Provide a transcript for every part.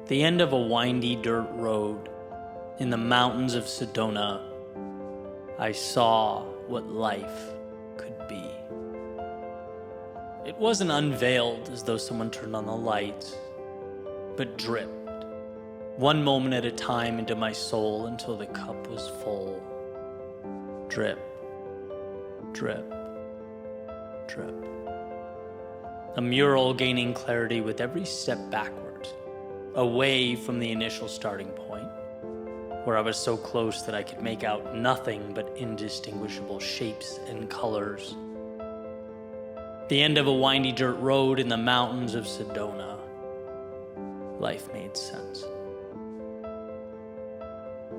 the end of a windy dirt road in the mountains of Sedona, I saw what life could be. It wasn't unveiled as though someone turned on the lights, but dripped, one moment at a time, into my soul until the cup was full. Drip, drip, drip. A mural gaining clarity with every step backwards, away from the initial starting point, where I was so close that I could make out nothing but indistinguishable shapes and colors. The end of a windy dirt road in the mountains of Sedona. Life made sense.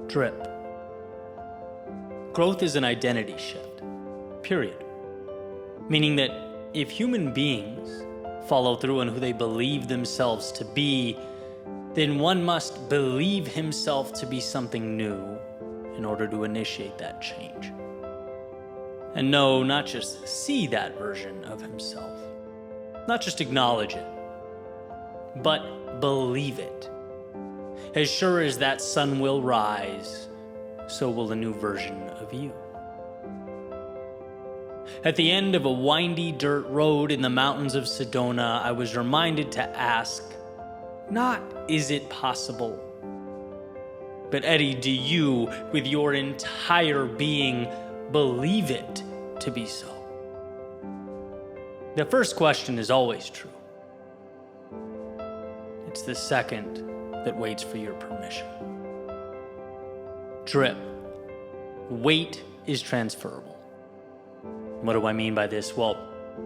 Drip. Growth is an identity shift, period. Meaning that if human beings follow through on who they believe themselves to be, then one must believe himself to be something new in order to initiate that change. And no, not just see that version of himself, not just acknowledge it, but believe it. As sure as that sun will rise, so will a new version of you. At the end of a windy dirt road in the mountains of Sedona, I was reminded to ask, not is it possible, but Eddie, do you, with your entire being, believe it to be so? The first question is always true. It's the second that waits for your permission. Drip. Weight is transferable. What do I mean by this? Well,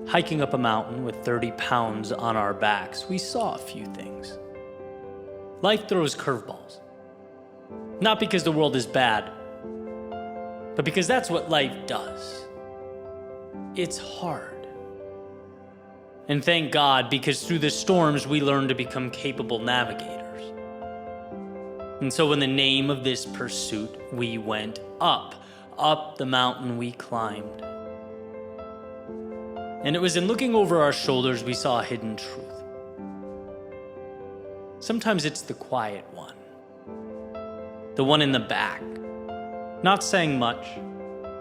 hiking up a mountain with 30 pounds on our backs, we saw a few things. Life throws curveballs. Not because the world is bad, but because that's what life does. It's hard. And thank God, because through the storms we learn to become capable navigators. And so in the name of this pursuit, we went up the mountain we climbed. And it was in looking over our shoulders we saw a hidden truth. Sometimes it's the quiet one. The one in the back. Not saying much.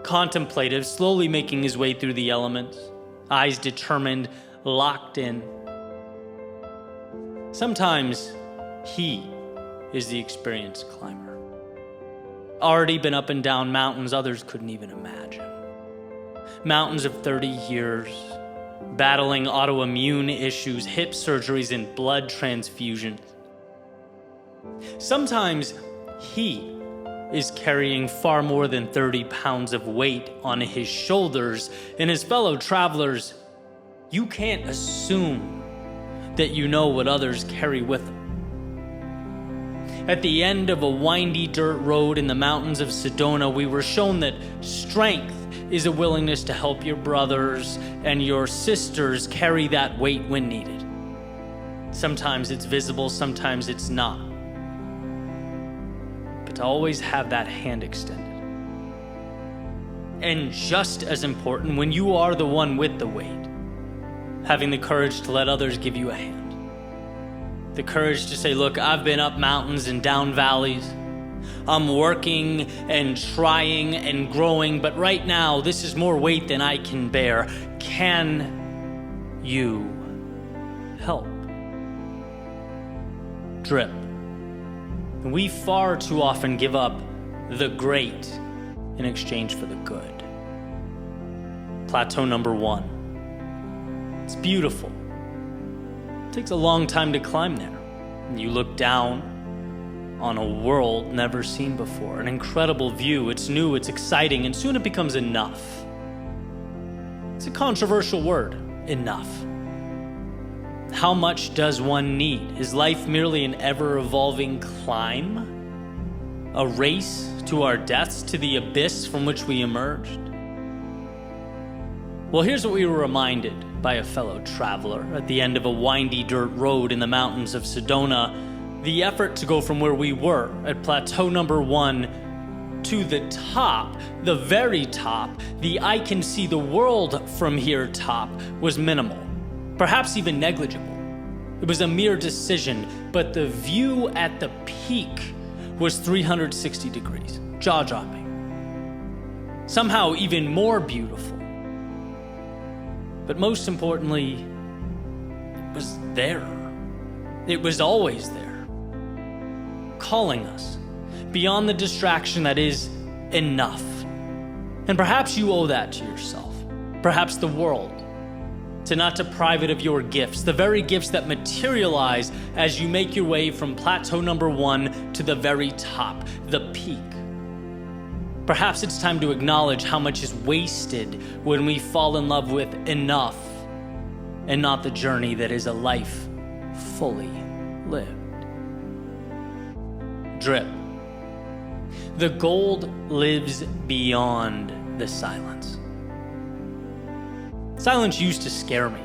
Contemplative, slowly making his way through the elements. Eyes determined, locked in. Sometimes he is the experienced climber. Already been up and down mountains others couldn't even imagine. Mountains of 30 years, battling autoimmune issues, hip surgeries, and blood transfusions. Sometimes he is carrying far more than 30 pounds of weight on his shoulders, and his fellow travelers, you can't assume that you know what others carry with them. At the end of a windy dirt road in the mountains of Sedona, we were shown that strength is a willingness to help your brothers and your sisters carry that weight when needed. Sometimes it's visible, sometimes it's not. But to always have that hand extended. And just as important, when you are the one with the weight, having the courage to let others give you a hand. The courage to say, look, I've been up mountains and down valleys. I'm working and trying and growing, but right now, this is more weight than I can bear. Can you help? Drip. We far too often give up the great in exchange for the good. Plateau number 1. It's beautiful. It takes a long time to climb there. And you look down on a world never seen before, an incredible view. It's new, it's exciting, and soon it becomes enough. It's a controversial word, enough. How much does one need? Is life merely an ever-evolving climb? A race to our deaths, to the abyss from which we emerged? Well, here's what we were reminded by a fellow traveler at the end of a windy dirt road in the mountains of Sedona. The effort to go from where we were at plateau number 1 to the top, the very top, the I can see the world from here top, was minimal, perhaps even negligible. It was a mere decision, but the view at the peak was 360 degrees, jaw-dropping. Somehow even more beautiful. But most importantly, it was there. It was always there, calling us beyond the distraction that is enough. And perhaps you owe that to yourself, perhaps the world, to not deprive it of your gifts, the very gifts that materialize as you make your way from plateau number 1 to the very top, the peak. Perhaps it's time to acknowledge how much is wasted when we fall in love with enough and not the journey that is a life fully lived. Drip. The gold lives beyond the silence. Silence used to scare me,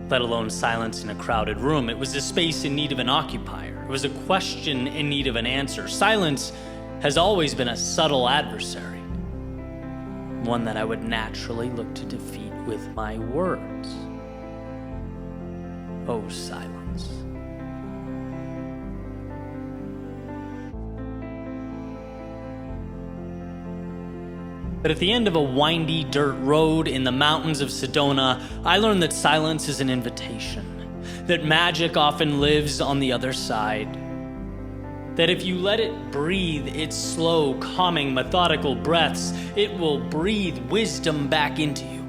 let alone silence in a crowded room. It was a space in need of an occupier. It was a question in need of an answer. Silence has always been a subtle adversary, one that I would naturally look to defeat with my words. Oh, silence. But at the end of a windy dirt road in the mountains of Sedona, I learned that silence is an invitation, that magic often lives on the other side, that if you let it breathe its slow, calming, methodical breaths, it will breathe wisdom back into you.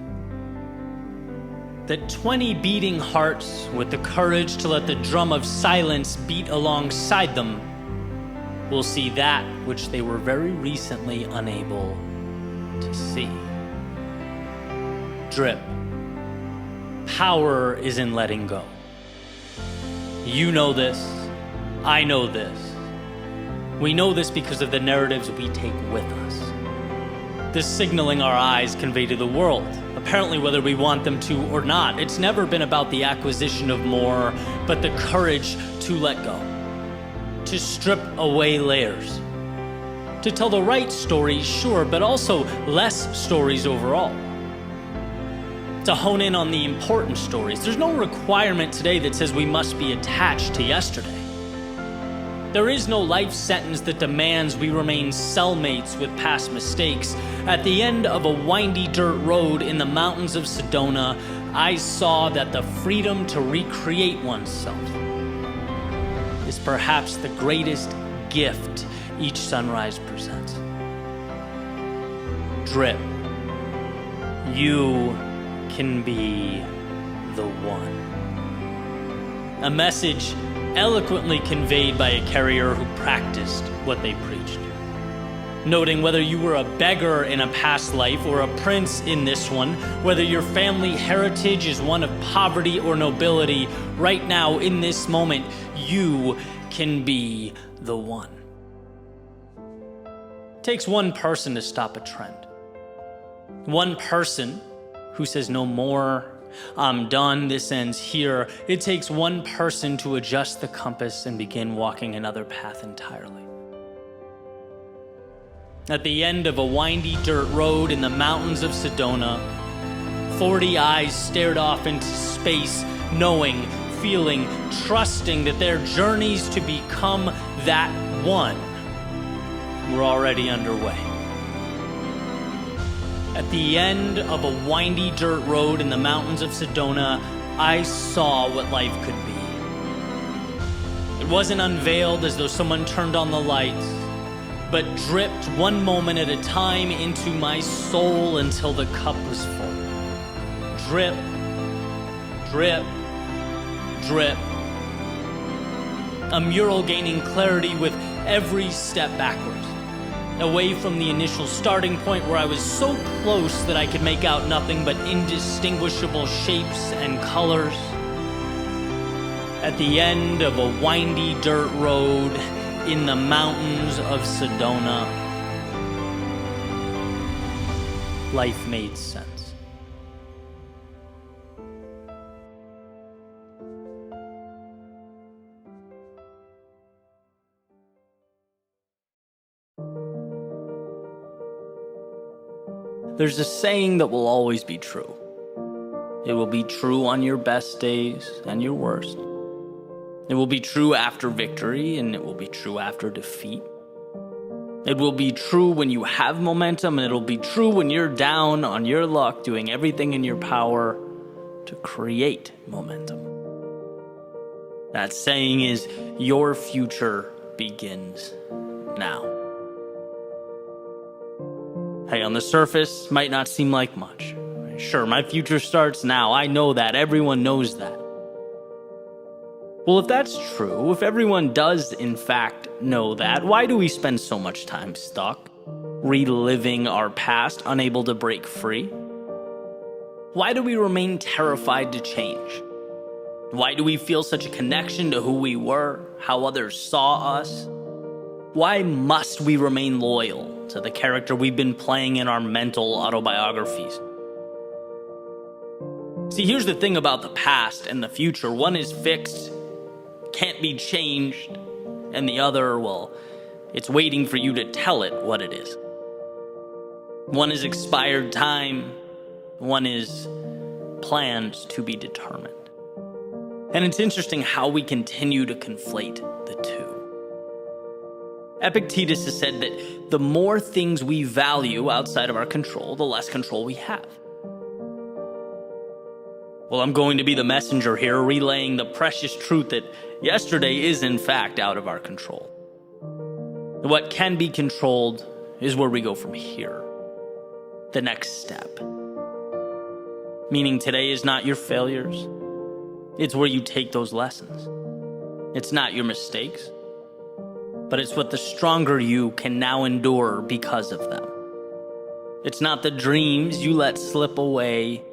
That 20 beating hearts with the courage to let the drum of silence beat alongside them will see that which they were very recently unable to see. Drip. Power is in letting go. You know this. I know this. We know this because of the narratives we take with us. This signaling our eyes convey to the world, apparently whether we want them to or not. It's never been about the acquisition of more, but the courage to let go, to strip away layers, to tell the right stories, sure, but also less stories overall. To hone in on the important stories. There's no requirement today that says we must be attached to yesterday. There is no life sentence that demands we remain cellmates with past mistakes. At the end of a windy dirt road in the mountains of Sedona, I saw that the freedom to recreate oneself is perhaps the greatest gift each sunrise presents. Drip. You can be the one. A message eloquently conveyed by a carrier who practiced what they preached. Noting whether you were a beggar in a past life or a prince in this one, whether your family heritage is one of poverty or nobility, right now in this moment, you can be the one. It takes one person to stop a trend. One person who says no more, I'm done, this ends here. It takes one person to adjust the compass and begin walking another path entirely. At the end of a windy dirt road in the mountains of Sedona, 40 eyes stared off into space, knowing, feeling, trusting that their journeys to become that one were already underway. At the end of a windy dirt road in the mountains of Sedona, I saw what life could be. It wasn't unveiled as though someone turned on the lights, but dripped one moment at a time into my soul until the cup was full. Drip, drip, drip. A mural gaining clarity with every step backwards, away from the initial starting point where I was so close that I could make out nothing but indistinguishable shapes and colors. At the end of a windy dirt road in the mountains of Sedona, life made sense. There's a saying that will always be true. It will be true on your best days and your worst. It will be true after victory, and it will be true after defeat. It will be true when you have momentum, and it'll be true when you're down on your luck, doing everything in your power to create momentum. That saying is, your future begins now. Hey, on the surface, might not seem like much. Sure, my future starts now. I know that. Everyone knows that. Well, if that's true, if everyone does in fact know that, why do we spend so much time stuck, reliving our past, unable to break free? Why do we remain terrified to change? Why do we feel such a connection to who we were, how others saw us? Why must we remain loyal to the character we've been playing in our mental autobiographies? See, here's the thing about the past and the future. One is fixed, can't be changed, and the other, well, it's waiting for you to tell it what it is. One is expired time, one is planned to be determined. And it's interesting how we continue to conflate the two. Epictetus has said that the more things we value outside of our control, the less control we have. Well, I'm going to be the messenger here, relaying the precious truth that yesterday is in fact out of our control. What can be controlled is where we go from here. The next step. Meaning today is not your failures. It's where you take those lessons. It's not your mistakes, but it's what the stronger you can now endure because of them. It's not the dreams you let slip away,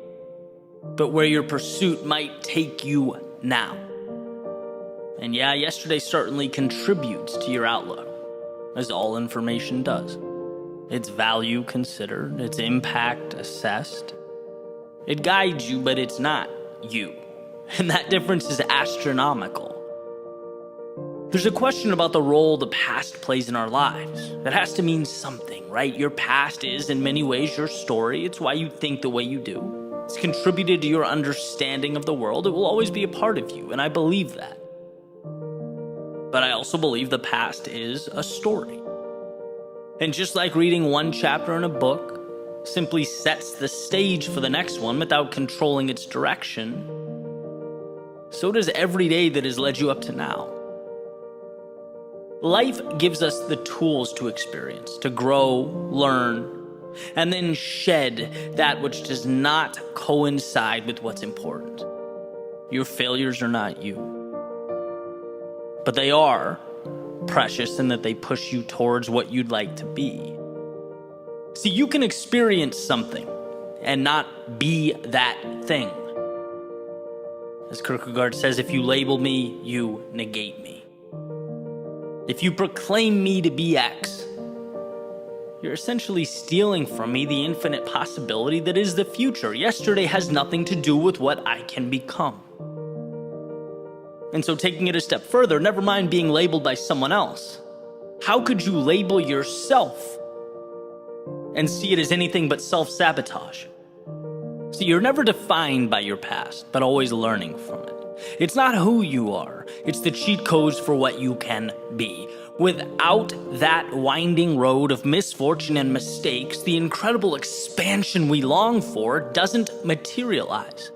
but where your pursuit might take you now. And yeah, yesterday certainly contributes to your outlook, as all information does. Its value considered, its impact assessed. It guides you, but it's not you. And that difference is astronomical. There's a question about the role the past plays in our lives. That has to mean something, right? Your past is, in many ways, your story. It's why you think the way you do. It's contributed to your understanding of the world. It will always be a part of you, and I believe that. But I also believe the past is a story. And just like reading one chapter in a book simply sets the stage for the next one without controlling its direction, so does every day that has led you up to now. Life gives us the tools to experience, to grow, learn, and then shed that which does not coincide with what's important. Your failures are not you. But they are precious in that they push you towards what you'd like to be. See, you can experience something and not be that thing. As Kierkegaard says, if you label me, you negate me. If you proclaim me to be X, you're essentially stealing from me the infinite possibility that is the future. Yesterday has nothing to do with what I can become. And so taking it a step further, never mind being labeled by someone else. How could you label yourself and see it as anything but self-sabotage? See, you're never defined by your past, but always learning from it. It's not who you are. It's the cheat codes for what you can be. Without that winding road of misfortune and mistakes, the incredible expansion we long for doesn't materialize.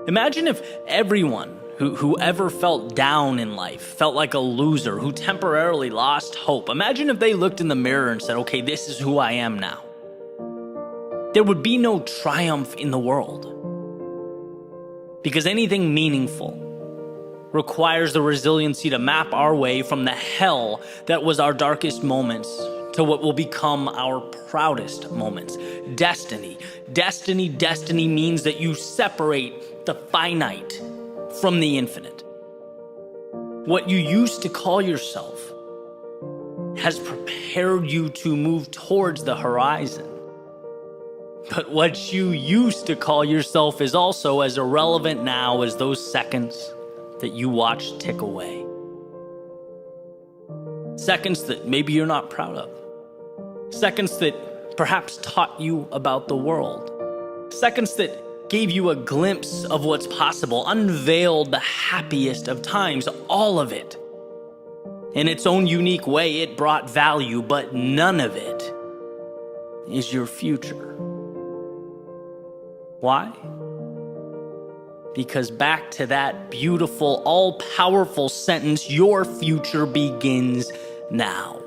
Imagine if everyone who ever felt down in life, felt like a loser, who temporarily lost hope. Imagine if they looked in the mirror and said, okay, this is who I am now. There would be no triumph in the world. Because anything meaningful requires the resiliency to map our way from the hell that was our darkest moments to what will become our proudest moments. Destiny. Destiny means that you separate the finite from the infinite. What you used to call yourself has prepared you to move towards the horizon. But what you used to call yourself is also as irrelevant now as those seconds that you watch tick away. Seconds that maybe you're not proud of. Seconds that perhaps taught you about the world. Seconds that gave you a glimpse of what's possible, unveiled the happiest of times, all of it. In its own unique way, it brought value, but none of it is your future. Why? Because back to that beautiful, all-powerful sentence, your future begins now.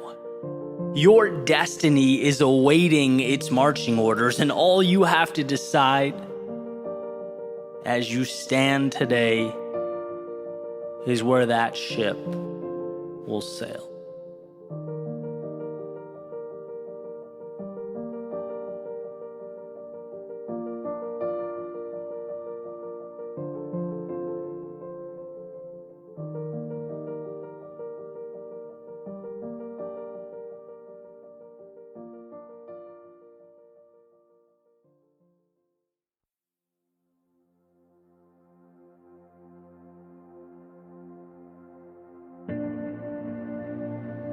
Your destiny is awaiting its marching orders, and all you have to decide as you stand today is where that ship will sail.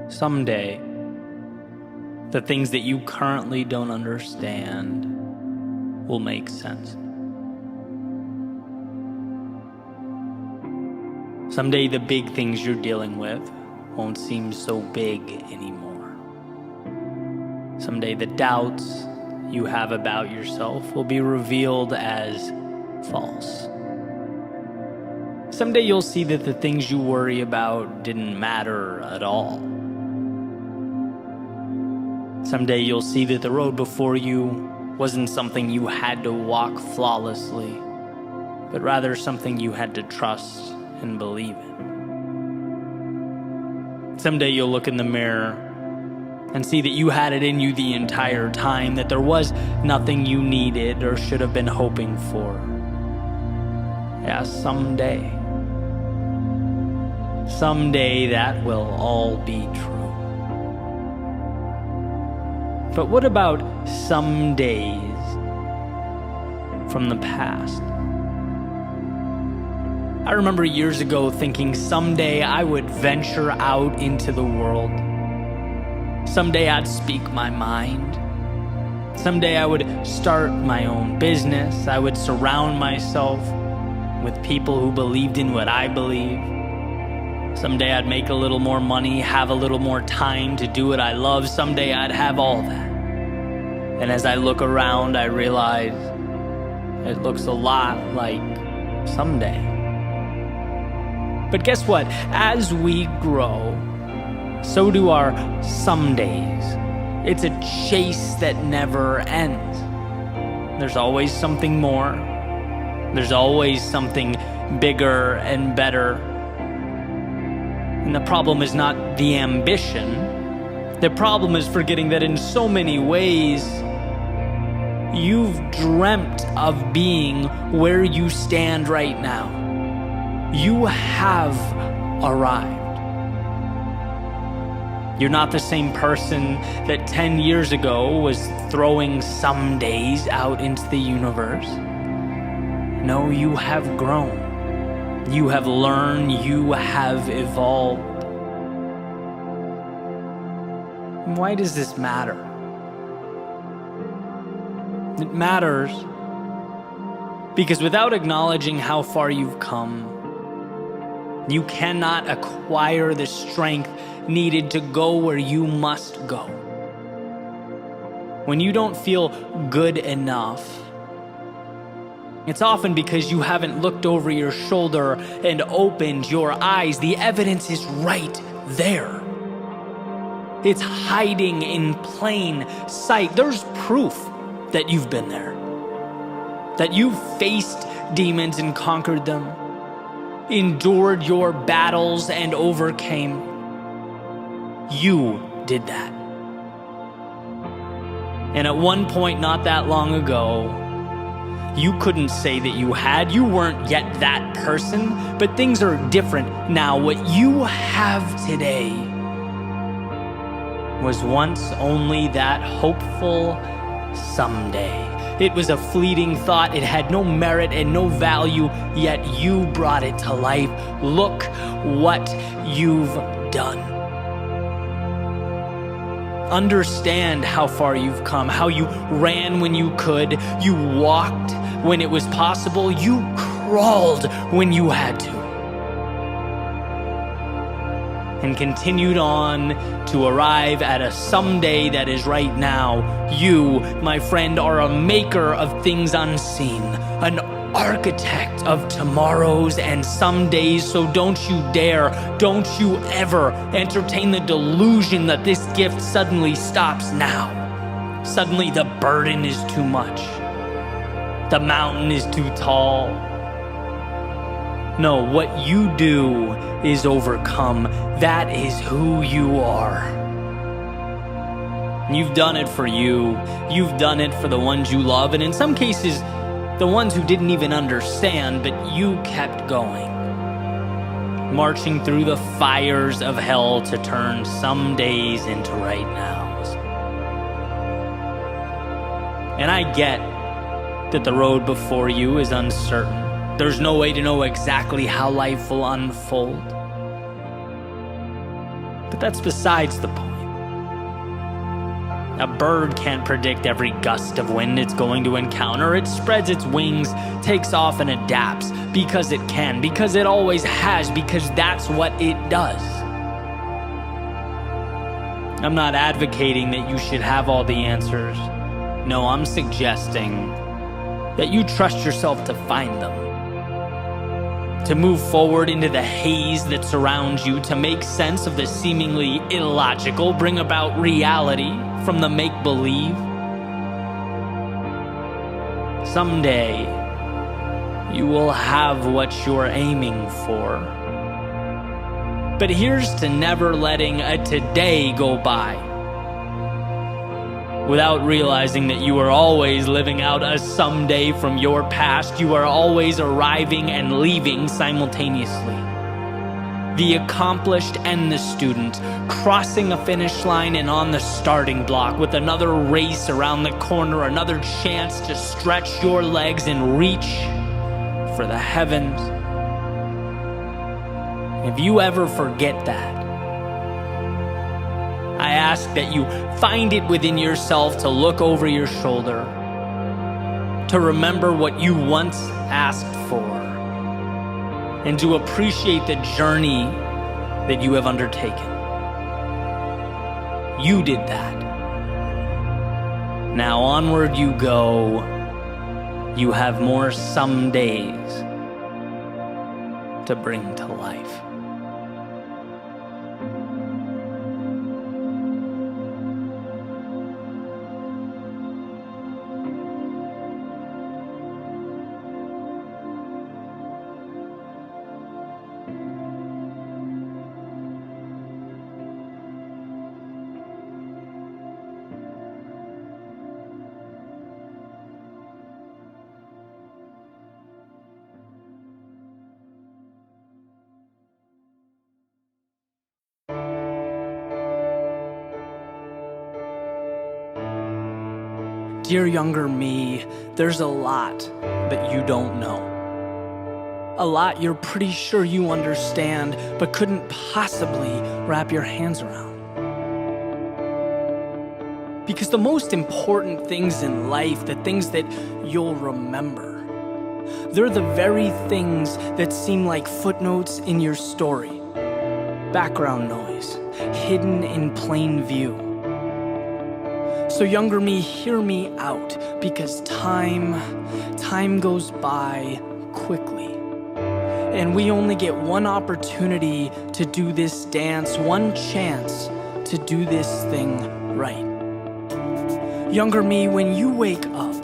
Someday, the things that you currently don't understand will make sense. Someday, the big things you're dealing with won't seem so big anymore. Someday, the doubts you have about yourself will be revealed as false. Someday, you'll see that the things you worry about didn't matter at all. Someday you'll see that the road before you wasn't something you had to walk flawlessly, but rather something you had to trust and believe in. Someday you'll look in the mirror and see that you had it in you the entire time, that there was nothing you needed or should have been hoping for. Yeah, someday. Someday that will all be true. But what about some days from the past? I remember years ago thinking someday I would venture out into the world. Someday I'd speak my mind. Someday I would start my own business. I would surround myself with people who believed in what I believe. Someday I'd make a little more money, have a little more time to do what I love. Someday I'd have all that. And as I look around, I realize it looks a lot like someday. But guess what? As we grow, so do our some days. It's a chase that never ends. There's always something more. There's always something bigger and better. And the problem is not the ambition. The problem is forgetting that in so many ways, you've dreamt of being where you stand right now. You have arrived. You're not the same person that 10 years ago was throwing some days out into the universe. No, you have grown. You have learned. You have evolved. Why does this matter? It matters because without acknowledging how far you've come, you cannot acquire the strength needed to go where you must go. When you don't feel good enough, it's often because you haven't looked over your shoulder and opened your eyes. The evidence is right there. It's hiding in plain sight. There's proof that you've been there, that you've faced demons and conquered them, endured your battles and overcame. You did that. And at one point not that long ago, you couldn't say that you had. You weren't yet that person, but things are different now. What you have today was once only that hopeful someday. It was a fleeting thought. It had no merit and no value, yet you brought it to life. Look what you've done. Understand how far you've come, how you ran when you could, you walked when it was possible. You crawled when you had to. And continued on to arrive at a someday that is right now. You, my friend, are a maker of things unseen, an architect of tomorrows and somedays. So don't you dare, don't you ever entertain the delusion that this gift suddenly stops now. Suddenly the burden is too much. The mountain is too tall. No, what you do is overcome. That is who you are. You've done it for you. You've done it for the ones you love, and in some cases, the ones who didn't even understand, but you kept going. Marching through the fires of hell to turn some days into right nows. And I get that the road before you is uncertain. There's no way to know exactly how life will unfold. But that's besides the point. A bird can't predict every gust of wind it's going to encounter. It spreads its wings, takes off, and adapts because it can, because it always has, because that's what it does. I'm not advocating that you should have all the answers. No, I'm suggesting that you trust yourself to find them. To move forward into the haze that surrounds you, to make sense of the seemingly illogical, bring about reality from the make-believe. Someday, you will have what you're aiming for. But here's to never letting a today go by without realizing that you are always living out a someday from your past. You are always arriving and leaving simultaneously. The accomplished and the student, crossing a finish line and on the starting block with another race around the corner, another chance to stretch your legs and reach for the heavens. If you ever forget that, I ask that you find it within yourself to look over your shoulder, to remember what you once asked for, and to appreciate the journey that you have undertaken. You did that. Now onward you go. You have more some days to bring to life. Dear younger me, there's a lot that you don't know. A lot you're pretty sure you understand, but couldn't possibly wrap your hands around. Because the most important things in life, the things that you'll remember, they're the very things that seem like footnotes in your story. Background noise, hidden in plain view. So younger me, hear me out, because time goes by quickly. And we only get one opportunity to do this dance, one chance to do this thing right. Younger me, when you wake up,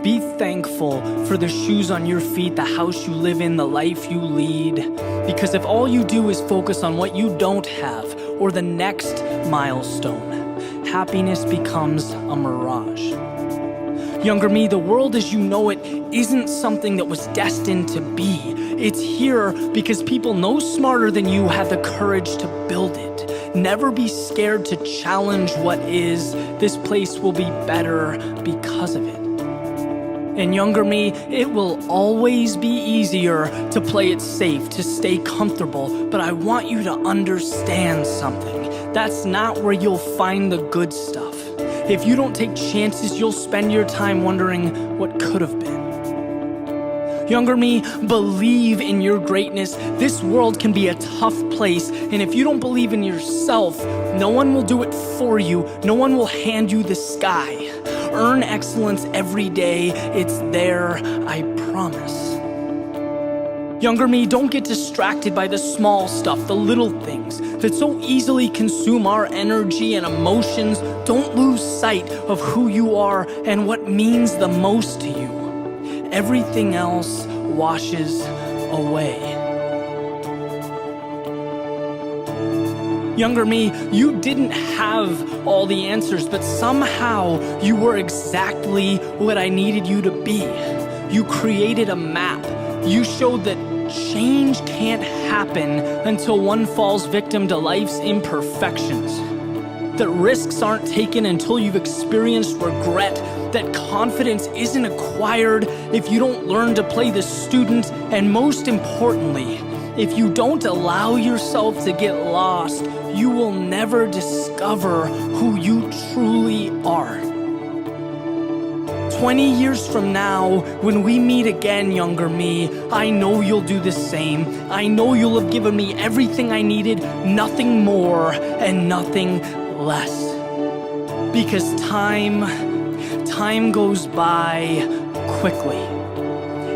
be thankful for the shoes on your feet, the house you live in, the life you lead. Because if all you do is focus on what you don't have or the next milestone, happiness becomes a mirage. Younger me, the world as you know it isn't something that was destined to be. It's here because people no smarter than you have the courage to build it. Never be scared to challenge what is. This place will be better because of it. And younger me, it will always be easier to play it safe, to stay comfortable, but I want you to understand something. That's not where you'll find the good stuff. If you don't take chances, you'll spend your time wondering what could have been. Younger me, believe in your greatness. This world can be a tough place, and if you don't believe in yourself, no one will do it for you. No one will hand you the sky. Earn excellence every day. It's there, I promise. Younger me, don't get distracted by the small stuff, the little things that so easily consume our energy and emotions. Don't lose sight of who you are and what means the most to you. Everything else washes away. Younger me, you didn't have all the answers, but somehow you were exactly what I needed you to be. You created a map. You showed that change can't happen until one falls victim to life's imperfections. That risks aren't taken until you've experienced regret. That confidence isn't acquired if you don't learn to play the student. And most importantly, if you don't allow yourself to get lost, you will never discover who you truly are. 20 years from now, when we meet again, younger me, I know you'll do the same. I know you'll have given me everything I needed, nothing more and nothing less. Because time goes by quickly.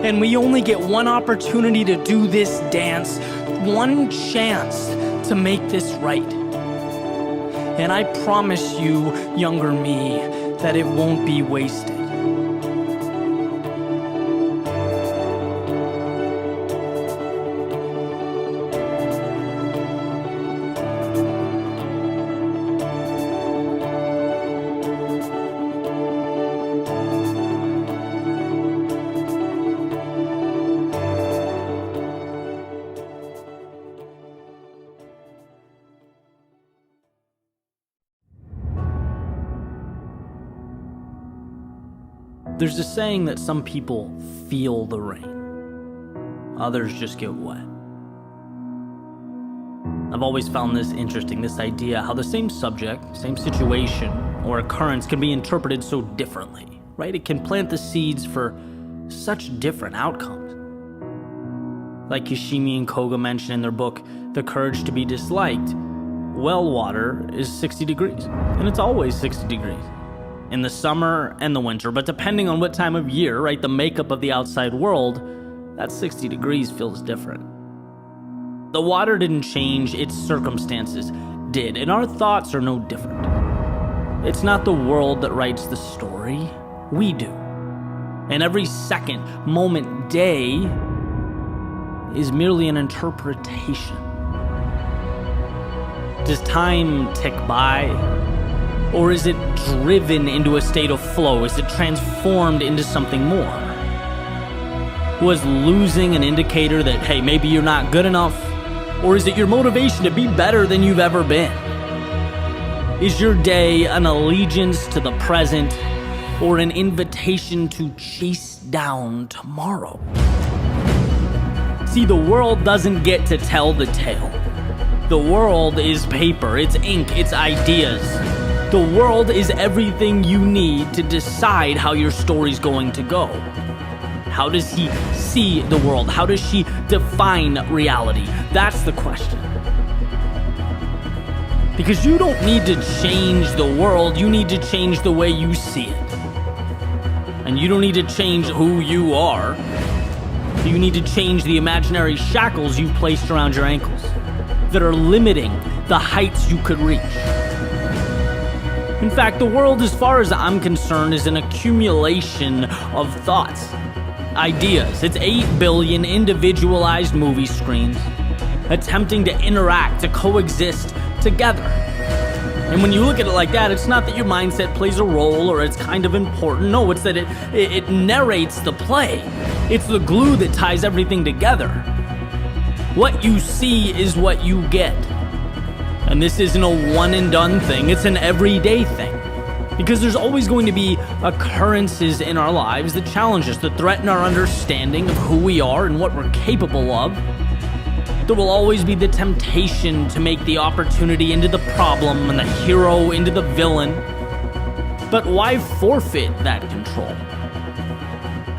And we only get one opportunity to do this dance, one chance to make this right. And I promise you, younger me, that it won't be wasted. There's a saying that some people feel the rain, others just get wet. I've always found this interesting, this idea how the same subject, same situation, or occurrence can be interpreted so differently, right? It can plant the seeds for such different outcomes. Like Kishimi and Koga mention in their book, The Courage to be Disliked, well water is 60 degrees, and it's always 60 degrees. In the summer and the winter, but depending on what time of year, right, the makeup of the outside world, that 60 degrees feels different. The water didn't change, its circumstances did, and our thoughts are no different. It's not the world that writes the story, we do. And every second, moment, day is merely an interpretation. Does time tick by? Or is it driven into a state of flow? Is it transformed into something more? Was losing an indicator that, hey, maybe you're not good enough? Or is it your motivation to be better than you've ever been? Is your day an allegiance to the present or an invitation to chase down tomorrow? See, the world doesn't get to tell the tale. The world is paper, it's ink, it's ideas. The world is everything you need to decide how your story's going to go. How does he see the world? How does she define reality? That's the question. Because you don't need to change the world, you need to change the way you see it. And you don't need to change who you are. You need to change the imaginary shackles you've placed around your ankles that are limiting the heights you could reach. In fact, the world, as far as I'm concerned, is an accumulation of thoughts, ideas. It's 8 billion individualized movie screens attempting to interact, to coexist together. And when you look at it like that, it's not that your mindset plays a role or it's kind of important. No, it's that it narrates the play. It's the glue that ties everything together. What you see is what you get. And this isn't a one and done thing, it's an everyday thing. Because there's always going to be occurrences in our lives that challenge us, that threaten our understanding of who we are and what we're capable of. There will always be the temptation to make the opportunity into the problem and the hero into the villain. But why forfeit that control?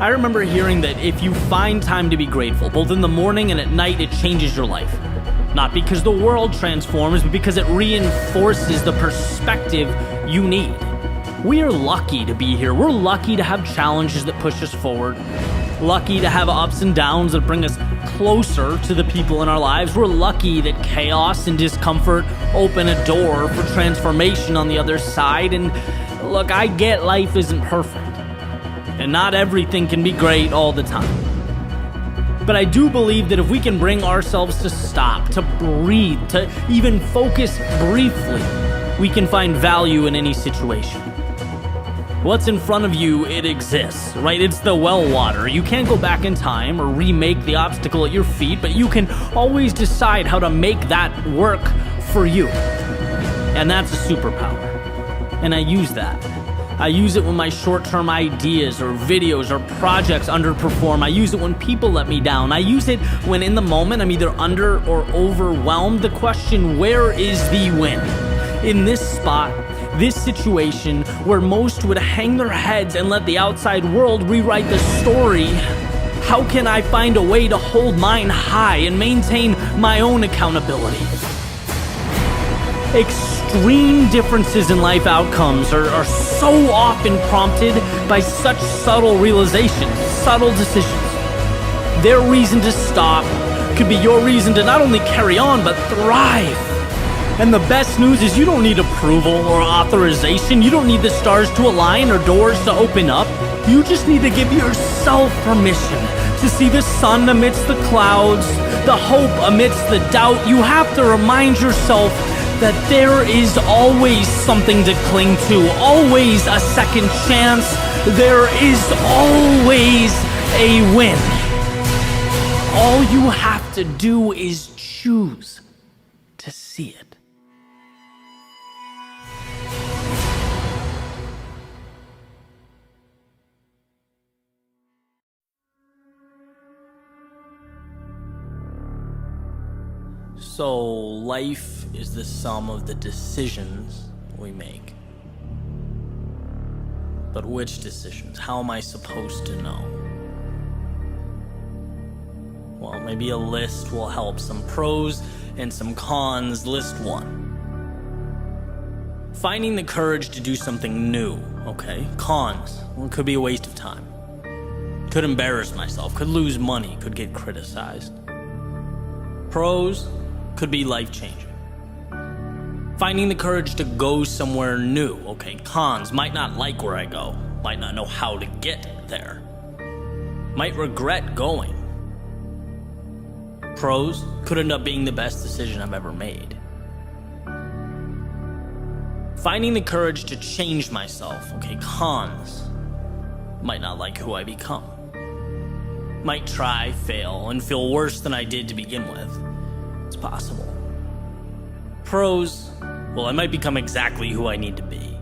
I remember hearing that if you find time to be grateful, both in the morning and at night, it changes your life. Not because the world transforms, but because it reinforces the perspective you need. We are lucky to be here. We're lucky to have challenges that push us forward. Lucky to have ups and downs that bring us closer to the people in our lives. We're lucky that chaos and discomfort open a door for transformation on the other side. And look, I get life isn't perfect, and not everything can be great all the time. But I do believe that if we can bring ourselves to stop, to breathe, to even focus briefly, we can find value in any situation. What's in front of you, it exists, right? It's the well water. You can't go back in time or remake the obstacle at your feet, but you can always decide how to make that work for you. And that's a superpower. And I use that. I use it when my short-term ideas or videos or projects underperform. I use it when people let me down. I use it when in the moment I'm either under or overwhelmed. The question, where is the win? In this spot, this situation where most would hang their heads and let the outside world rewrite the story, how can I find a way to hold mine high and maintain my own accountability? Extreme differences in life outcomes are so often prompted by such subtle realizations, subtle decisions. Their reason to stop could be your reason to not only carry on, but thrive. And the best news is you don't need approval or authorization. You don't need the stars to align or doors to open up. You just need to give yourself permission to see the sun amidst the clouds, the hope amidst the doubt. You have to remind yourself that there is always something to cling to, always a second chance. There is always a win. All you have to do is choose to see it. So, life is the sum of the decisions we make. But which decisions? How am I supposed to know? Well, maybe a list will help. Some pros and some cons. List one. Finding the courage to do something new, okay? Cons. Well, it could be a waste of time. Could embarrass myself. Could lose money. Could get criticized. Pros. Could be life-changing. Finding the courage to go somewhere new. Okay, cons. Might not like where I go. Might not know how to get there. Might regret going. Pros. Could end up being the best decision I've ever made. Finding the courage to change myself. Okay, cons. Might not like who I become. Might try, fail, and feel worse than I did to begin with. It's possible. Pros, well, I might become exactly who I need to be.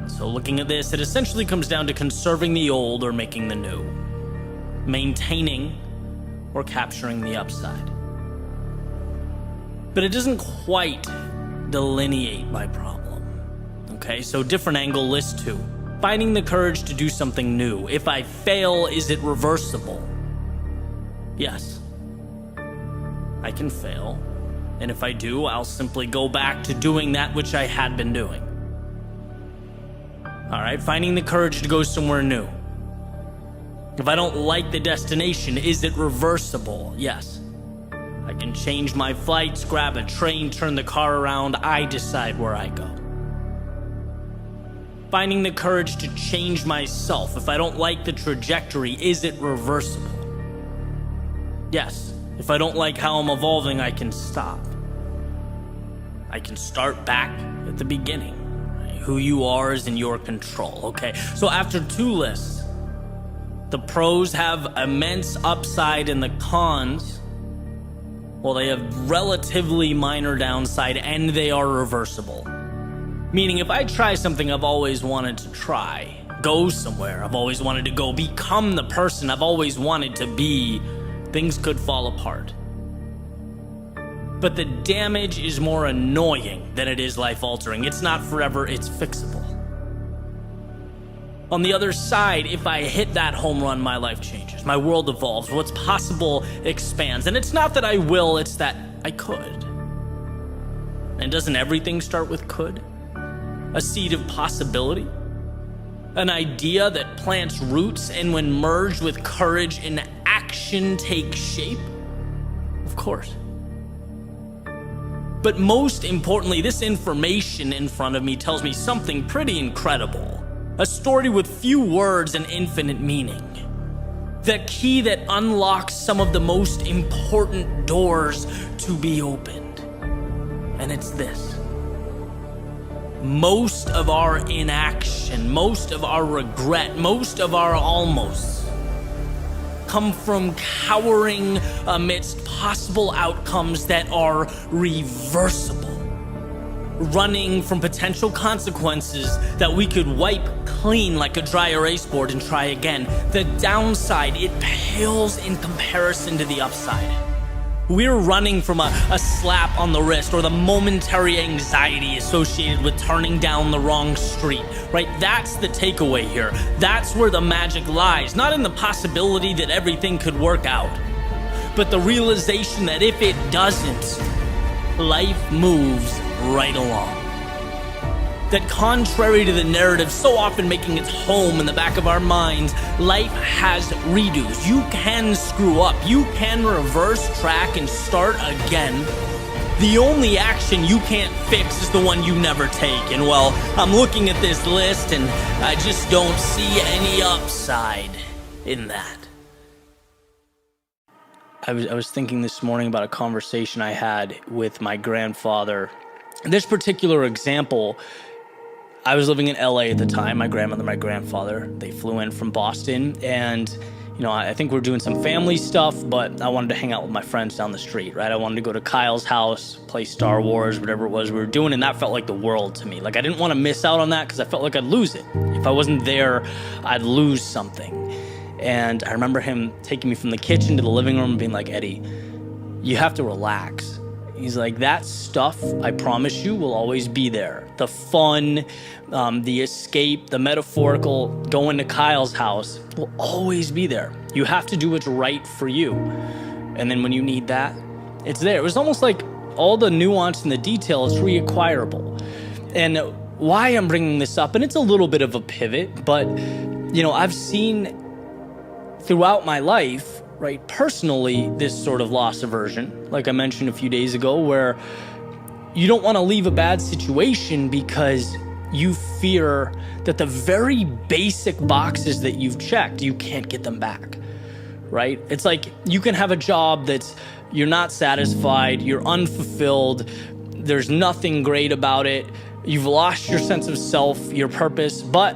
So looking at this, it essentially comes down to conserving the old or making the new. Maintaining or capturing the upside. But it doesn't quite delineate my problem. Okay, so different angle, list two. Finding the courage to do something new. If I fail, is it reversible? Yes. I can fail, and if I do, I'll simply go back to doing that which I had been doing. Alright, finding the courage to go somewhere new. If I don't like the destination, is it reversible? Yes. I can change my flights, grab a train, turn the car around, I decide where I go. Finding the courage to change myself. If I don't like the trajectory, is it reversible? Yes. If I don't like how I'm evolving, I can stop. I can start back at the beginning. Who you are is in your control, okay? So after two lists, the pros have immense upside and the cons, well, they have relatively minor downside and they are reversible. Meaning if I try something I've always wanted to try, go somewhere I've always wanted to go, become the person I've always wanted to be, things could fall apart. But the damage is more annoying than it is life-altering. It's not forever, it's fixable. On the other side, if I hit that home run, my life changes. My world evolves. What's possible expands. And it's not that I will, it's that I could. And doesn't everything start with could? A seed of possibility? An idea that plants roots and when merged with courage and action takes shape? Of course. But most importantly, this information in front of me tells me something pretty incredible. A story with few words and infinite meaning. The key that unlocks some of the most important doors to be opened. And it's this. Most of our inaction, most of our regret, most of our almosts come from cowering amidst possible outcomes that are reversible. Running from potential consequences that we could wipe clean like a dry erase board and try again. The downside, it pales in comparison to the upside. We're running from a slap on the wrist or the momentary anxiety associated with turning down the wrong street, right? That's the takeaway here. That's where the magic lies, not in the possibility that everything could work out, but the realization that if it doesn't, life moves right along. That contrary to the narrative so often making its home in the back of our minds, life has redos. You can screw up. You can reverse track and start again. The only action you can't fix is the one you never take. And well, I'm looking at this list and I just don't see any upside in that. I was thinking this morning about a conversation I had with my grandfather. This particular example, I was living in LA at the time. My grandmother, my grandfather, they flew in from Boston, and I think we're doing some family stuff, but I wanted to hang out with my friends down the street, right? I wanted to go to Kyle's house, play Star Wars, whatever it was we were doing, and that felt like the world to me. Like, I didn't want to miss out on that because I felt like I'd lose it. If I wasn't there, I'd lose something. And I remember him taking me from the kitchen to the living room and being like, Eddie, you have to relax. He's like, that stuff, I promise you, will always be there. The fun, the escape, the metaphorical going to Kyle's house will always be there. You have to do what's right for you. And then when you need that, it's there. It was almost like all the nuance and the detail is reacquirable. And why I'm bringing this up, and it's a little bit of a pivot, but, I've seen throughout my life, right, personally, this sort of loss aversion, like I mentioned a few days ago, where you don't want to leave a bad situation because you fear that the very basic boxes that you've checked, you can't get them back, right? It's like you can have a job that's you're not satisfied, you're unfulfilled, there's nothing great about it, you've lost your sense of self, your purpose, but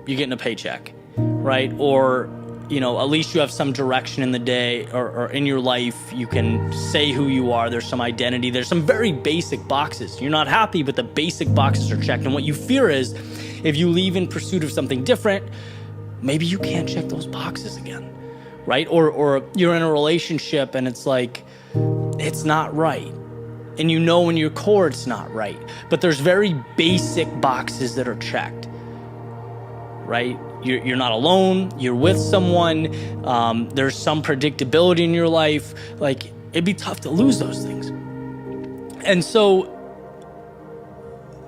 you're getting a paycheck, right? Or at least you have some direction in the day or in your life. You can say who you are. There's some identity. There's some very basic boxes. You're not happy, but the basic boxes are checked. And what you fear is if you leave in pursuit of something different, maybe you can't check those boxes again, right? Or you're in a relationship and it's like, it's not right. And in your core it's not right. But there's very basic boxes that are checked, right? You're not alone, you're with someone, there's some predictability in your life. Like, it'd be tough to lose those things. And so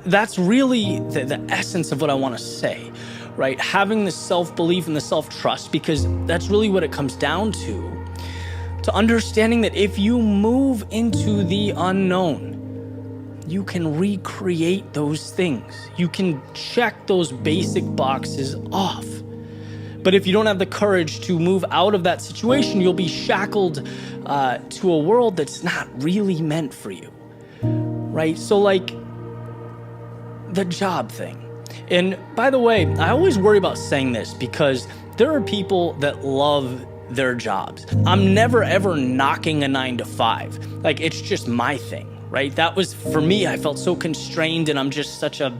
that's really the essence of what I want to say, right? Having the self-belief and the self-trust, because that's really what it comes down to understanding that if you move into the unknown, you can recreate those things. You can check those basic boxes off. But if you don't have the courage to move out of that situation, you'll be shackled to a world that's not really meant for you, right? So like the job thing. And by the way, I always worry about saying this because there are people that love their jobs. I'm never ever knocking a 9-to-5. Like, it's just my thing. Right? That was, for me, I felt so constrained and I'm just such a,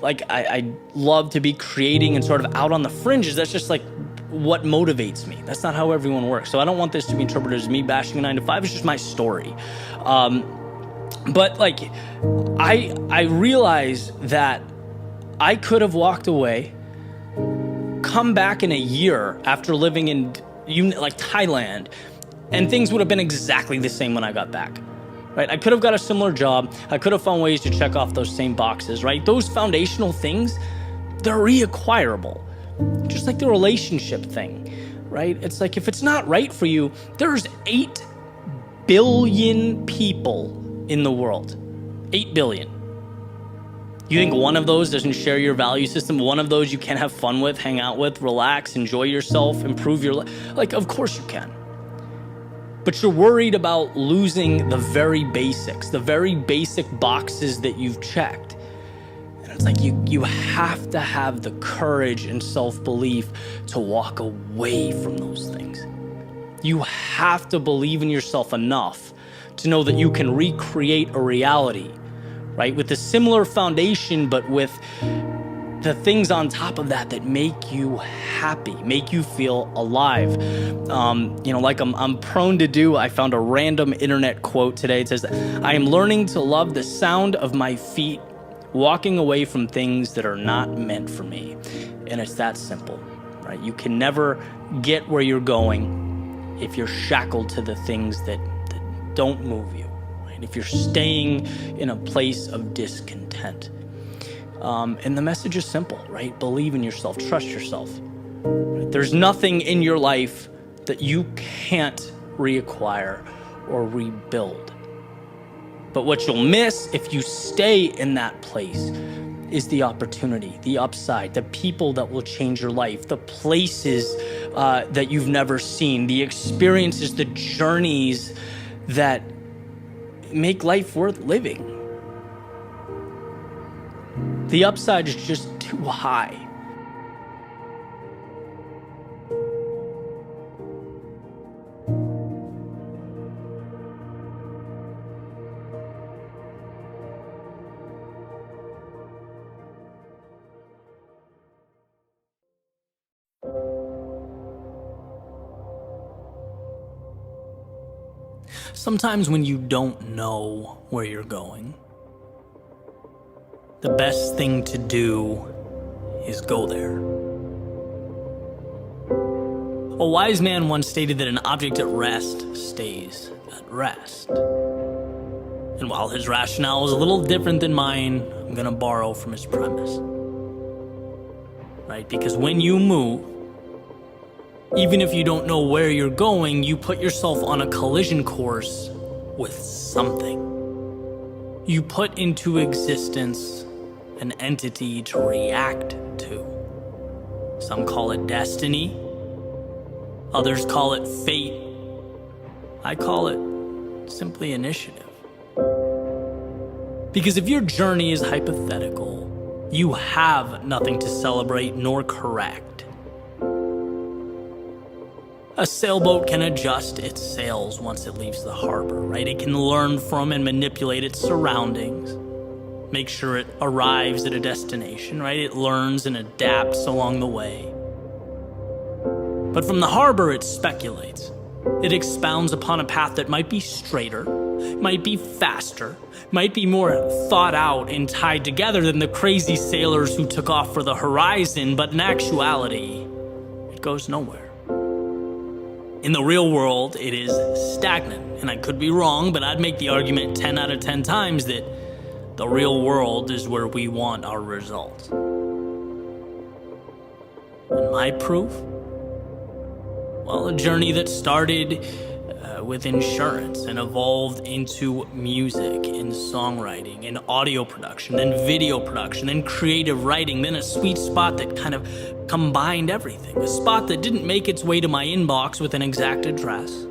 I love to be creating and sort of out on the fringes. That's just like what motivates me. That's not how everyone works. So I don't want this to be interpreted as me bashing a 9-to-5. It's just my story. But like, I realize that I could have walked away, come back in a year after living in like Thailand, and things would have been exactly the same when I got back. Right? I could have got a similar job. I could have found ways to check off those same boxes, right? Those foundational things, they're reacquirable. Just like the relationship thing, right? It's like, if it's not right for you, there's 8 billion people in the world. 8 billion. You think one of those doesn't share your value system? One of those you can have fun with, hang out with, relax, enjoy yourself, improve your life? Like, of course you can. But you're worried about losing the very basics, the very basic boxes that you've checked. And it's like you have to have the courage and self-belief to walk away from those things. You have to believe in yourself enough to know that you can recreate a reality, right? With a similar foundation, but with the things on top of that that make you happy, make you feel alive. Like I'm prone to do, I found a random internet quote today. It says, "I am learning to love the sound of my feet walking away from things that are not meant for me." And it's that simple, right? You can never get where you're going if you're shackled to the things that don't move you, right? If you're staying in a place of discontent. And the message is simple, right? Believe in yourself, trust yourself. Right? There's nothing in your life that you can't reacquire or rebuild. But what you'll miss if you stay in that place is the opportunity, the upside, the people that will change your life, the places that you've never seen, the experiences, the journeys that make life worth living. The upside is just too high. Sometimes when you don't know where you're going, the best thing to do is go there. A wise man once stated that an object at rest stays at rest. And while his rationale is a little different than mine, I'm gonna borrow from his premise. Right? Because when you move, even if you don't know where you're going, you put yourself on a collision course with something. You put into existence an entity to react to. Some call it destiny. Others call it fate. I call it simply initiative. Because if your journey is hypothetical, you have nothing to celebrate nor correct. A sailboat can adjust its sails once it leaves the harbor, right? It can learn from and manipulate its surroundings, make sure it arrives at a destination, right? It learns and adapts along the way. But from the harbor, it speculates. It expounds upon a path that might be straighter, might be faster, might be more thought out and tied together than the crazy sailors who took off for the horizon, but in actuality, it goes nowhere. In the real world, it is stagnant, and I could be wrong, but I'd make the argument 10 out of 10 times that the real world is where we want our results. And my proof? Well, a journey that started with insurance and evolved into music and songwriting and audio production, then video production, then creative writing, then a sweet spot that kind of combined everything. A spot that didn't make its way to my inbox with an exact address.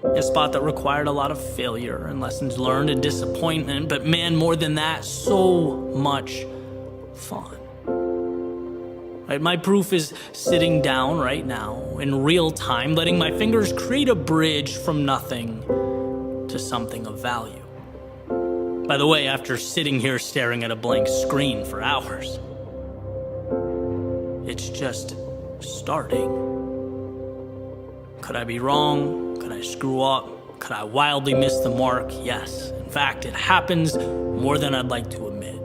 A spot that required a lot of failure and lessons learned and disappointment, but man, more than that, so much fun. Right? My proof is sitting down right now in real time, letting my fingers create a bridge from nothing to something of value. By the way, after sitting here staring at a blank screen for hours, it's just starting. Could I be wrong? Could I screw up? Could I wildly miss the mark? Yes. In fact, it happens more than I'd like to admit.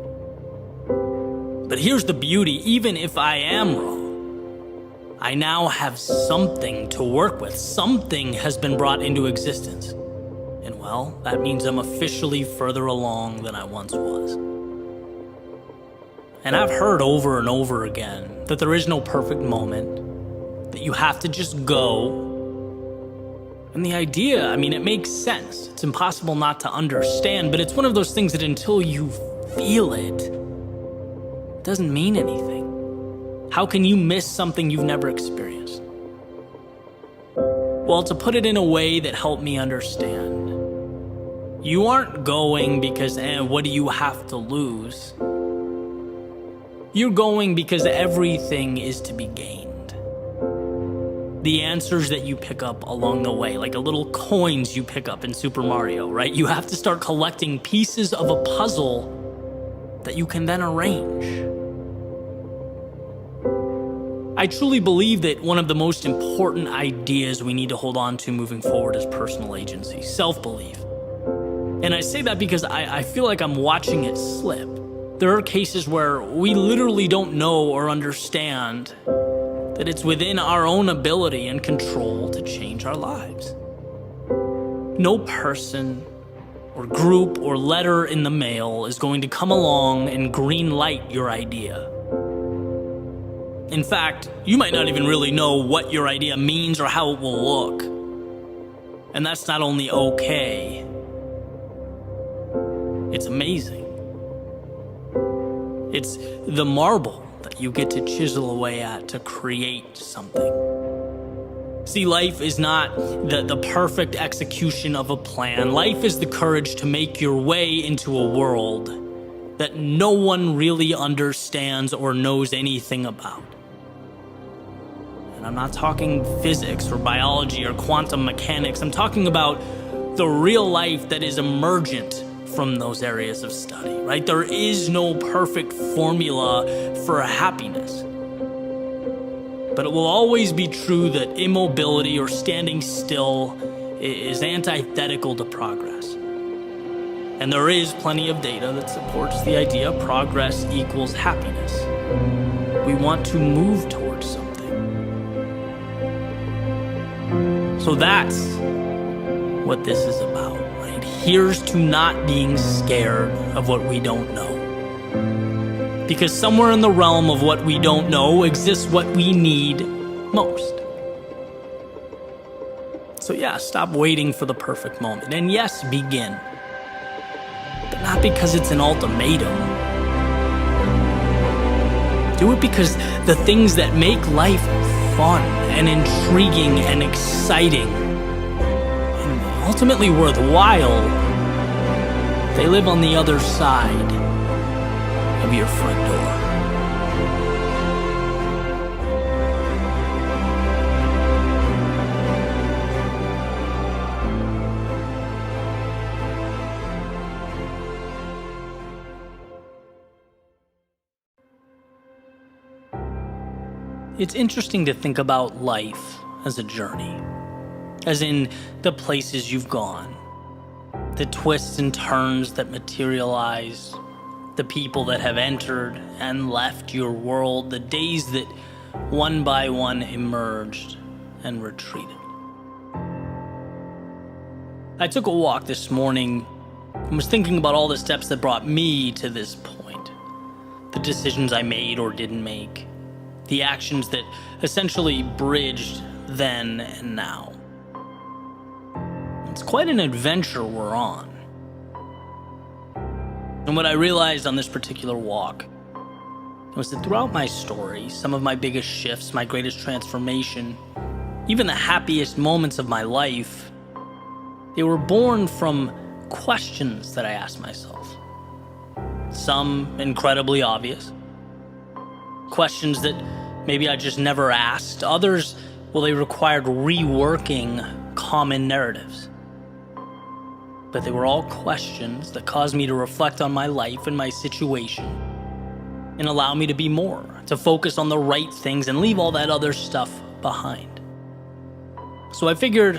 But here's the beauty, even if I am wrong, I now have something to work with. Something has been brought into existence. And well, that means I'm officially further along than I once was. And I've heard over and over again that there is no perfect moment, that you have to just go. And the idea, it makes sense. It's impossible not to understand, but it's one of those things that until you feel it doesn't mean anything. How can you miss something you've never experienced? Well, to put it in a way that helped me understand, you aren't going because, what do you have to lose? You're going because everything is to be gained. The answers that you pick up along the way, like the little coins you pick up in Super Mario, right? You have to start collecting pieces of a puzzle that you can then arrange. I truly believe that one of the most important ideas we need to hold on to moving forward is personal agency, self-belief. And I say that because I feel like I'm watching it slip. There are cases where we literally don't know or understand that it's within our own ability and control to change our lives. No person or group or letter in the mail is going to come along and green light your idea. In fact, you might not even really know what your idea means or how it will look. And that's not only okay, it's amazing. It's the marble that you get to chisel away at to create something. See, life is not the perfect execution of a plan. Life is the courage to make your way into a world that no one really understands or knows anything about. And I'm not talking physics or biology or quantum mechanics. I'm talking about the real life that is emergent from those areas of study, right? There is no perfect formula for happiness. But it will always be true that immobility or standing still is antithetical to progress. And there is plenty of data that supports the idea progress equals happiness. We want to move towards something. So that's what this is about. Here's to not being scared of what we don't know. Because somewhere in the realm of what we don't know exists what we need most. So yeah, stop waiting for the perfect moment. And yes, begin. But not because it's an ultimatum. Do it because the things that make life fun and intriguing and exciting ultimately worthwhile, they live on the other side of your front door. It's interesting to think about life as a journey. As in the places you've gone, the twists and turns that materialize, the people that have entered and left your world, the days that one by one emerged and retreated. I took a walk this morning and was thinking about all the steps that brought me to this point, the decisions I made or didn't make, the actions that essentially bridged then and now. It's quite an adventure we're on. And what I realized on this particular walk was that throughout my story, some of my biggest shifts, my greatest transformation, even the happiest moments of my life, they were born from questions that I asked myself. Some incredibly obvious. Questions that maybe I just never asked. Others, well, they required reworking common narratives. But they were all questions that caused me to reflect on my life and my situation and allow me to be more, to focus on the right things and leave all that other stuff behind. So I figured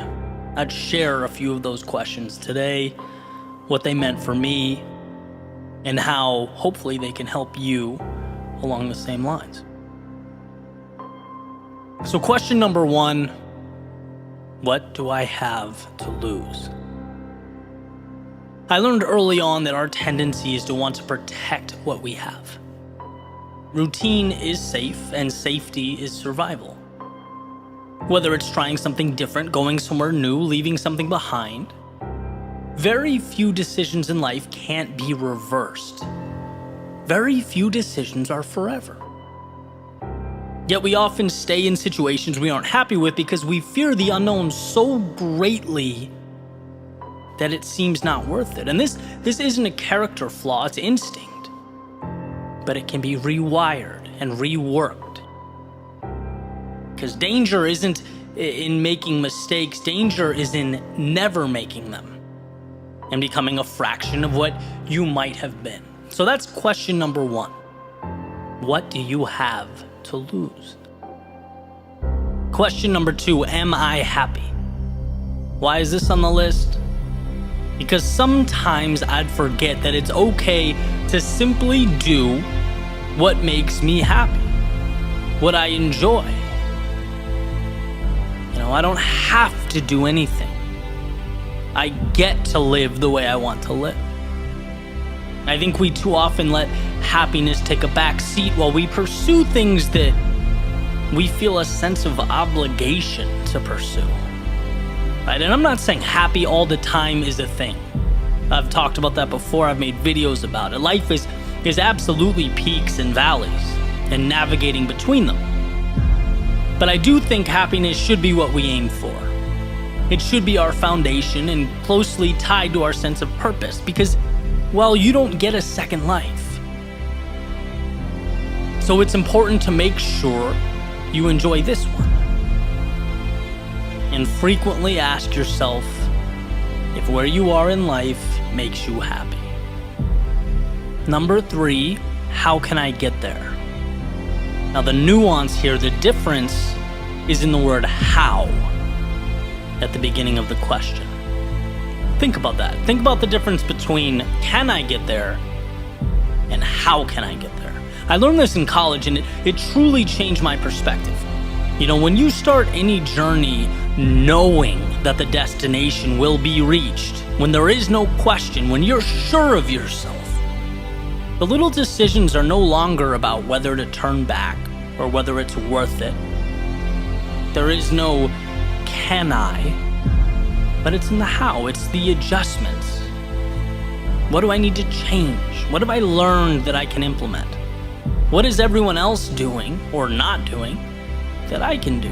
I'd share a few of those questions today, what they meant for me, and how hopefully they can help you along the same lines. So question number 1, what do I have to lose? I learned early on that our tendency is to want to protect what we have. Routine is safe, and safety is survival. Whether it's trying something different, going somewhere new, leaving something behind, very few decisions in life can't be reversed. Very few decisions are forever. Yet we often stay in situations we aren't happy with because we fear the unknown so greatly that it seems not worth it. And this isn't a character flaw, it's instinct. But it can be rewired and reworked. Because danger isn't in making mistakes, danger is in never making them and becoming a fraction of what you might have been. So that's question number 1. What do you have to lose? Question number 2, am I happy? Why is this on the list? Because sometimes I'd forget that it's okay to simply do what makes me happy, what I enjoy. I don't have to do anything. I get to live the way I want to live. I think we too often let happiness take a back seat while we pursue things that we feel a sense of obligation to pursue. Right? And I'm not saying happy all the time is a thing. I've talked about that before. I've made videos about it. Life is absolutely peaks and valleys and navigating between them. But I do think happiness should be what we aim for. It should be our foundation and closely tied to our sense of purpose because, well, you don't get a second life. So it's important to make sure you enjoy this one. And frequently ask yourself if where you are in life makes you happy. Number 3, how can I get there? Now the nuance here, the difference is in the word how at the beginning of the question. Think about that. Think about the difference between can I get there and how can I get there? I learned this in college and it truly changed my perspective. When you start any journey knowing that the destination will be reached, when there is no question, when you're sure of yourself, the little decisions are no longer about whether to turn back or whether it's worth it. There is no can I, but it's in the how, it's the adjustments. What do I need to change? What have I learned that I can implement? What is everyone else doing or not doing that I can do?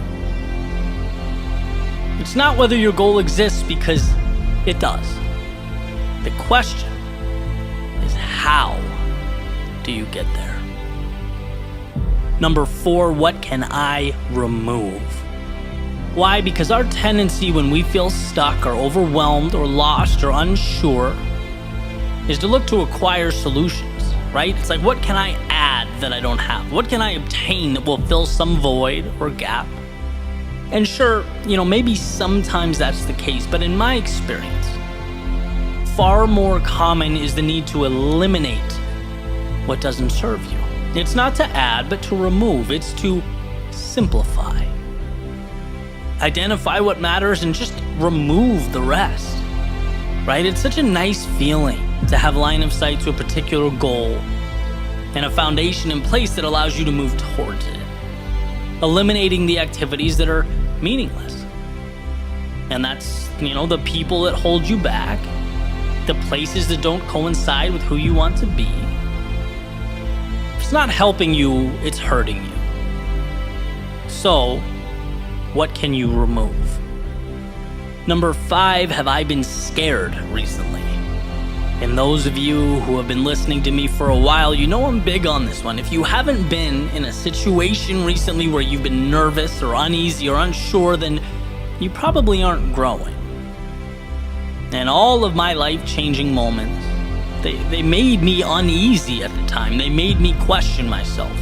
It's not whether your goal exists, because it does. The question is how do you get there? Number 4, what can I remove? Why? Because our tendency when we feel stuck or overwhelmed or lost or unsure is to look to acquire solutions, right? It's like, what can I add that I don't have? What can I obtain that will fill some void or gap? And sure, maybe sometimes that's the case, but in my experience, far more common is the need to eliminate what doesn't serve you. It's not to add, but to remove. It's to simplify. Identify what matters and just remove the rest, right? It's such a nice feeling to have line of sight to a particular goal and a foundation in place that allows you to move towards it. Eliminating the activities that are meaningless. And that's, the people that hold you back, the places that don't coincide with who you want to be. If it's not helping you, it's hurting you. So, what can you remove? Number 5, have I been scared recently? And those of you who have been listening to me for a while, I'm big on this one. If you haven't been in a situation recently where you've been nervous or uneasy or unsure, then you probably aren't growing. And all of my life-changing moments, they made me uneasy at the time. They made me question myself.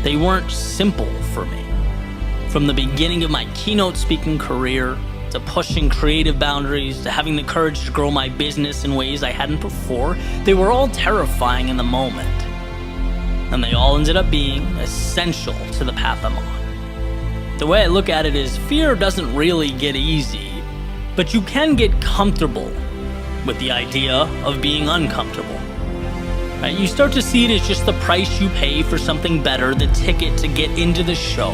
They weren't simple for me. From the beginning of my keynote speaking career, to pushing creative boundaries, to having the courage to grow my business in ways I hadn't before, they were all terrifying in the moment. and they all ended up being essential to the path I'm on. The way I look at it is fear doesn't really get easy, but you can get comfortable with the idea of being uncomfortable. Right? You start to see it as just the price you pay for something better, the ticket to get into the show,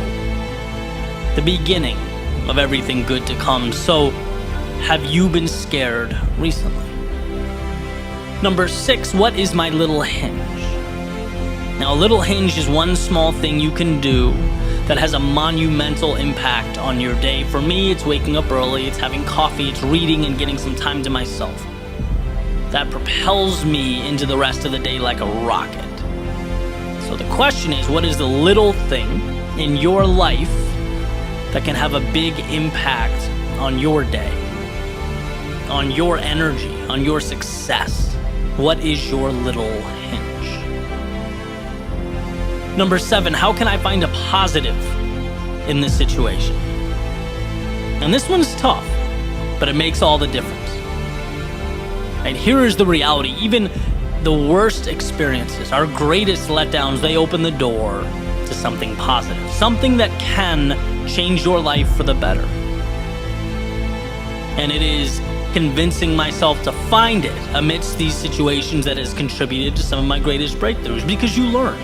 the beginning of everything good to come. So, have you been scared recently? Number 6, what is my little hinge? Now, a little hinge is one small thing you can do that has a monumental impact on your day. For me, it's waking up early, it's having coffee, it's reading and getting some time to myself. That propels me into the rest of the day like a rocket. So the question is, what is the little thing in your life that can have a big impact on your day, on your energy, on your success? What is your little hinge? Number 7, how can I find a positive in this situation? And this one's tough, but it makes all the difference. And here is the reality. Even the worst experiences, our greatest letdowns, they open the door to something positive, something that can change your life for the better. And it is convincing myself to find it amidst these situations that has contributed to some of my greatest breakthroughs, because you learn.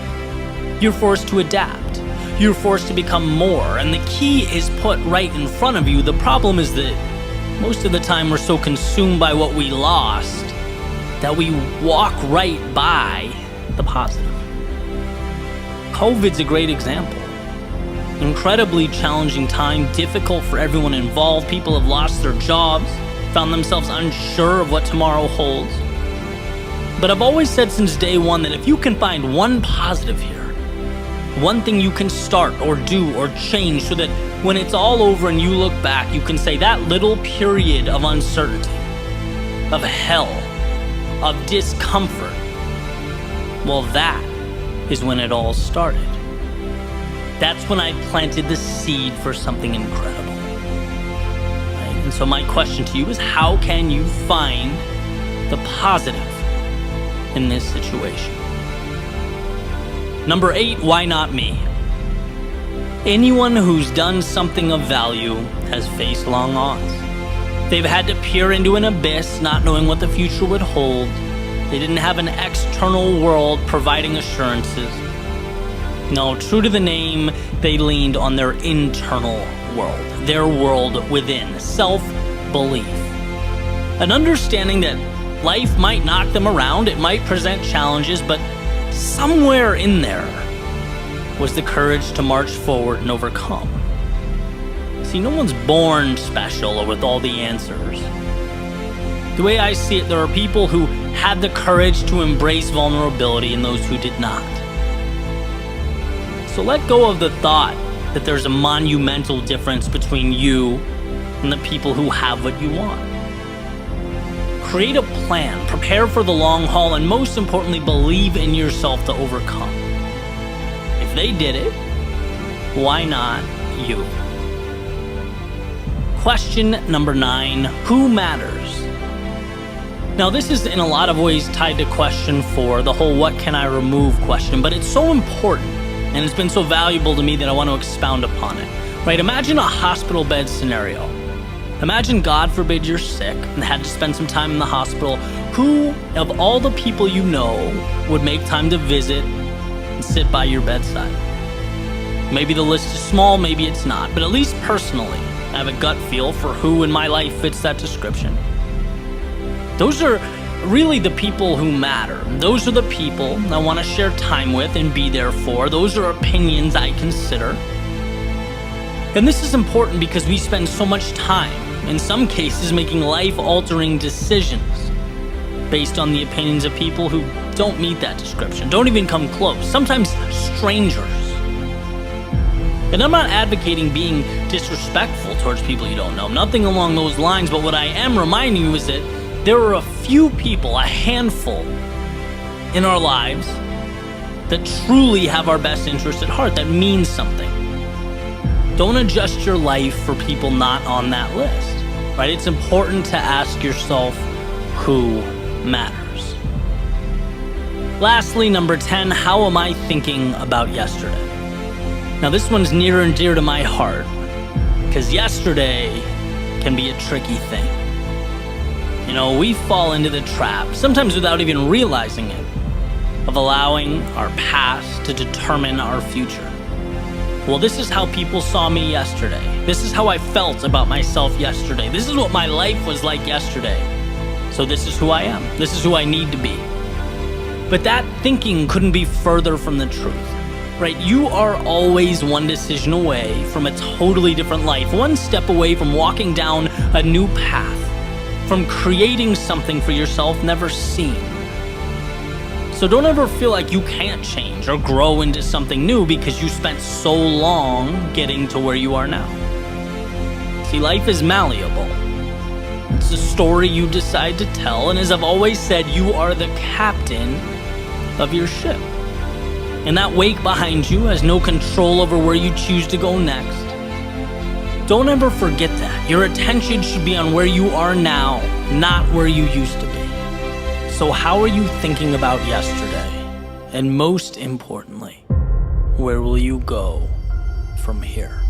You're forced to adapt. You're forced to become more, and the key is put right in front of you. The problem is that most of the time we're so consumed by what we lost that we walk right by the positive. COVID's a great example. Incredibly challenging time, difficult for everyone involved. People have lost their jobs, found themselves unsure of what tomorrow holds. But I've always said since day one that if you can find one positive here, one thing you can start or do or change so that when it's all over and you look back, you can say that little period of uncertainty, of hell, of discomfort, well, that is when it all started. That's when I planted the seed for something incredible. Right? And so my question to you is, how can you find the positive in this situation? Number 8, why not me? Anyone who's done something of value has faced long odds. They've had to peer into an abyss, not knowing what the future would hold. They didn't have an external world providing assurances. No, true to the name, they leaned on their internal world, their world within, self-belief. An understanding that life might knock them around, it might present challenges, but somewhere in there was the courage to march forward and overcome. See, no one's born special or with all the answers. The way I see it, there are people who had the courage to embrace vulnerability and those who did not. So let go of the thought that there's a monumental difference between you and the people who have what you want. Create a plan, prepare for the long haul, and most importantly, believe in yourself to overcome. If they did it, why not you? Question number 9, who matters? Now, this is in a lot of ways tied to question 4, the whole what can I remove question, but it's so important and it's been so valuable to me that I want to expound upon it. Right? Imagine a hospital bed scenario. Imagine, God forbid, you're sick and had to spend some time in the hospital. Who of all the people you know would make time to visit and sit by your bedside? Maybe the list is small, maybe it's not, but at least personally, I have a gut feel for who in my life fits that description. Those are really the people who matter. Those are the people I want to share time with and be there for. Those are opinions I consider. And this is important because we spend so much time, in some cases, making life-altering decisions based on the opinions of people who don't meet that description, don't even come close, sometimes strangers. And I'm not advocating being disrespectful towards people you don't know, nothing along those lines, but what I am reminding you is that there are a few people, a handful in our lives that truly have our best interest at heart, that means something. Don't adjust your life for people not on that list, right? It's important to ask yourself who matters. Lastly, number 10, how am I thinking about yesterday? Now this one's near and dear to my heart, because yesterday can be a tricky thing. You know, we fall into the trap, sometimes without even realizing it, of allowing our past to determine our future. Well, this is how people saw me yesterday. This is how I felt about myself yesterday. This is what my life was like yesterday. So this is who I am. This is who I need to be. But that thinking couldn't be further from the truth, right? You are always one decision away from a totally different life, one step away from walking down a new path, from creating something for yourself never seen. So don't ever feel like you can't change or grow into something new because you spent so long getting to where you are now. See, life is malleable. It's a story you decide to tell, and as I've always said, you are the captain of your ship. And that wake behind you has no control over where you choose to go next. Don't ever forget that. Your attention should be on where you are now, not where you used to be. So how are you thinking about yesterday? And most importantly, where will you go from here?